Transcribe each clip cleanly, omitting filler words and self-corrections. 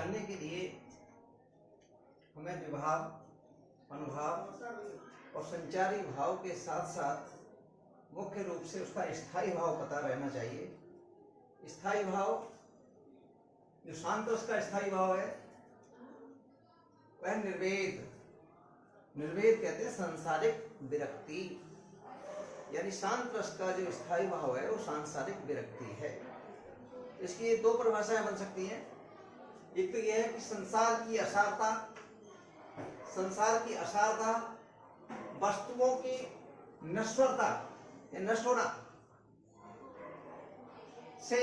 जानने के लिए हमें विभाव, अनुभाव और संचारी भाव के साथ साथ मुख्य रूप से उसका स्थायी भाव पता रहना चाहिए। स्थायी भाव, जो शांत रस का स्थायी भाव है वह निर्वेद, निर्वेद कहते हैं सांसारिक विरक्ति, यानी शांत रस का जो स्थायी भाव है वो सांसारिक विरक्ति है। इसकी ये दो परिभाषाएं बन सकती हैं। एक तो यह है कि संसार की असारता, संसार की असारता, वस्तुओं की नश्वरता, नष्ट होना से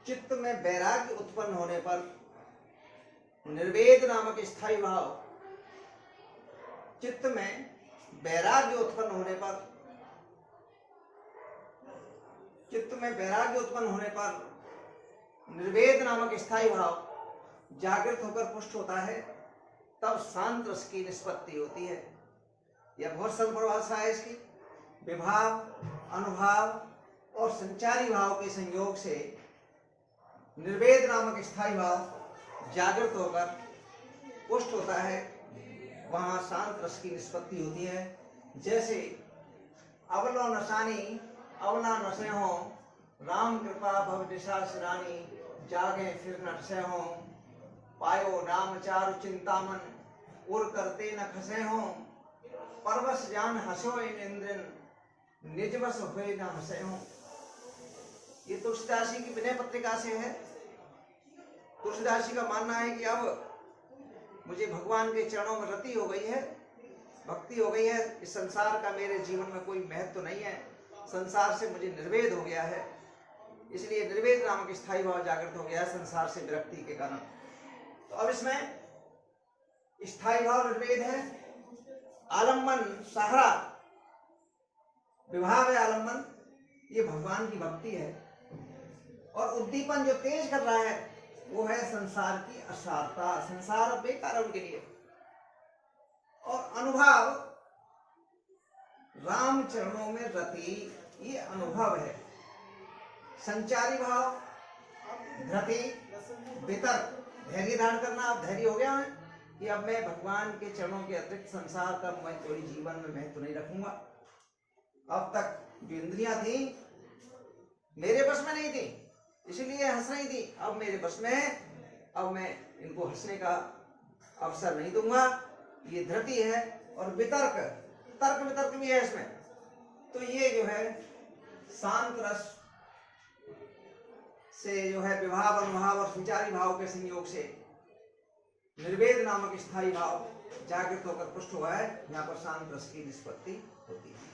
चित्त में वैराग्य उत्पन्न होने पर निर्वेद नामक स्थायी भाव, चित्त में वैराग्य उत्पन्न होने पर, चित्त में वैराग्य उत्पन्न होने पर निर्वेद नामक स्थायी भाव जागृत होकर पुष्ट होता है, तब शांत रस की निष्पत्ति होती है। यह बहुत सरल परिभाषा है इसकी। विभाव, अनुभाव और संचारी भाव के संयोग से निर्वेद नामक स्थायी भाव जागृत होकर पुष्ट होता है, वहां शांत रस की निष्पत्ति होती है। जैसे अवलो नशानी अवना नशे हो, राम कृपा भव दिशा सिरानी, जागे फिर नटसे हो, पायो नाम चारु चिंतामन, उर करते न खसे हो, परवश जान हसो इन इंद्रन, निजवश हुए न हसे हो। ये तुलसीदास जी की विनय पत्रिका से है। तुलसीदास जी का मानना है कि अब मुझे भगवान के चरणों में रति हो गई है, भक्ति हो गई है, इस संसार का मेरे जीवन में कोई महत्व नहीं है, संसार से मुझे निर्वेद हो गया है, इसलिए निर्वेद नामक स्थायी भाव जागृत हो गया है संसार से विरक्ति के कारण। तो अब इसमें स्थायी भाव निर्वेद है, आलम्बन सहारा, विभाव है आलम्बन, ये भगवान की भक्ति है, और उद्दीपन जो तेज कर रहा है वो है संसार की असारता, संसार बेकार है उनके लिए। और अनुभव, राम चरणों में रति, ये अनुभव है। संचारी भाव, धृति, वितर्क, धैर्य धारण करना। अब धैर्य हो गया है कि अब मैं भगवान के चरणों के अतिरिक्त संसार का मैं कोई जीवन में महत्व नहीं रखूंगा। अब तक जो इंद्रियां थी मेरे बस में नहीं थी, इसलिए हंस रही थी, अब मेरे बस में है, अब मैं इनको हंसने का अवसर नहीं दूंगा। ये धृति है। और वितर्क, तर्क वितर्क भी है इसमें। तो ये जो है शांत रस से जो है विभाव, अनुभाव और संचारी भाव के संयोग से निर्वेद नामक स्थायी भाव जागृत होकर पुष्ट हुआ है, यहाँ पर शांत रस की निष्पत्ति होती है।